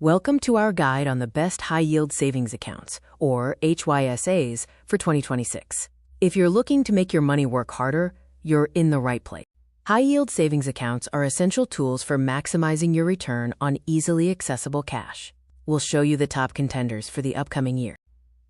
Welcome to our guide on the best high-yield savings accounts, or HYSAs, for 2026. If you're looking to make your money work harder, you're in the right place. High-yield savings accounts are essential tools for maximizing your return on easily accessible cash. We'll show you the top contenders for the upcoming year.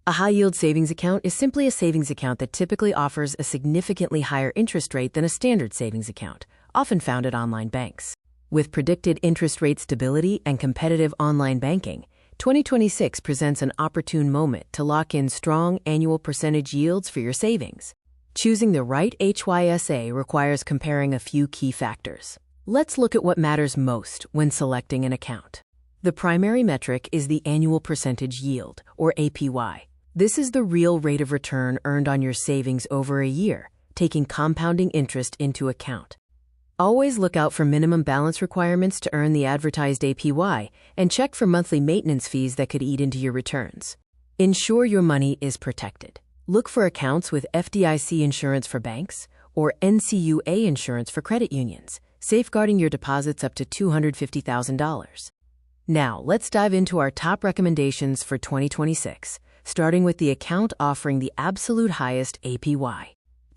A high-yield savings account is simply a savings account that typically offers a significantly higher interest rate than a standard savings account, often found at online banks. With predicted interest rate stability and competitive online banking, 2026 presents an opportune moment to lock in strong annual percentage yields for your savings. Choosing the right HYSA requires comparing a few key factors. Let's look at what matters most when selecting an account. The primary metric is the annual percentage yield, or APY. This is the real rate of return earned on your savings over a year, taking compounding interest into account. Always look out for minimum balance requirements to earn the advertised APY and check for monthly maintenance fees that could eat into your returns. Ensure your money is protected. Look for accounts with FDIC insurance for banks or NCUA insurance for credit unions, safeguarding your deposits up to $250,000. Now, let's dive into our top recommendations for 2026, starting with the account offering the absolute highest APY.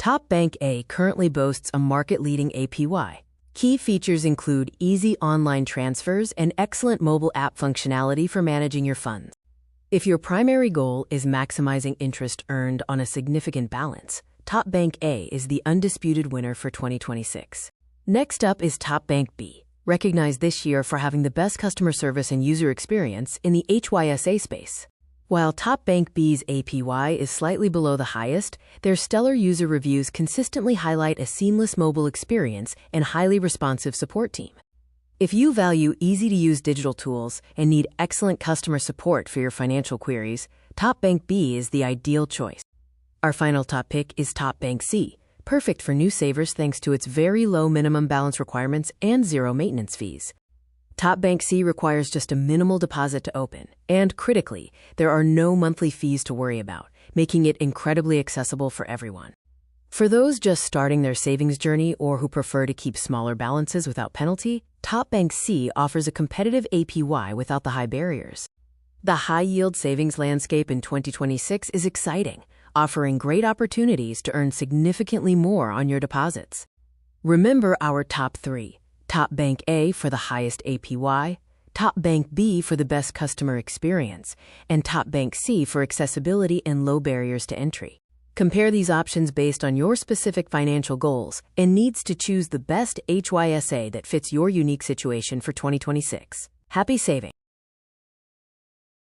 Top Bank A currently boasts a market-leading APY. Key features include easy online transfers and excellent mobile app functionality for managing your funds. If your primary goal is maximizing interest earned on a significant balance, Top Bank A is the undisputed winner for 2026. Next up is Top Bank B, recognized this year for having the best customer service and user experience in the HYSA space. While Top Bank B's APY is slightly below the highest, their stellar user reviews consistently highlight a seamless mobile experience and highly responsive support team. If you value easy-to-use digital tools and need excellent customer support for your financial queries, Top Bank B is the ideal choice. Our final top pick is Top Bank C, perfect for new savers thanks to its very low minimum balance requirements and zero maintenance fees. Top Bank C requires just a minimal deposit to open, and critically, there are no monthly fees to worry about, making it incredibly accessible for everyone. For those just starting their savings journey or who prefer to keep smaller balances without penalty, Top Bank C offers a competitive APY without the high barriers. The high-yield savings landscape in 2026 is exciting, offering great opportunities to earn significantly more on your deposits. Remember our top three. Top Bank A for the highest APY, Top Bank B for the best customer experience, and Top Bank C for accessibility and low barriers to entry. Compare these options based on your specific financial goals and needs to choose the best HYSA that fits your unique situation for 2026. Happy saving!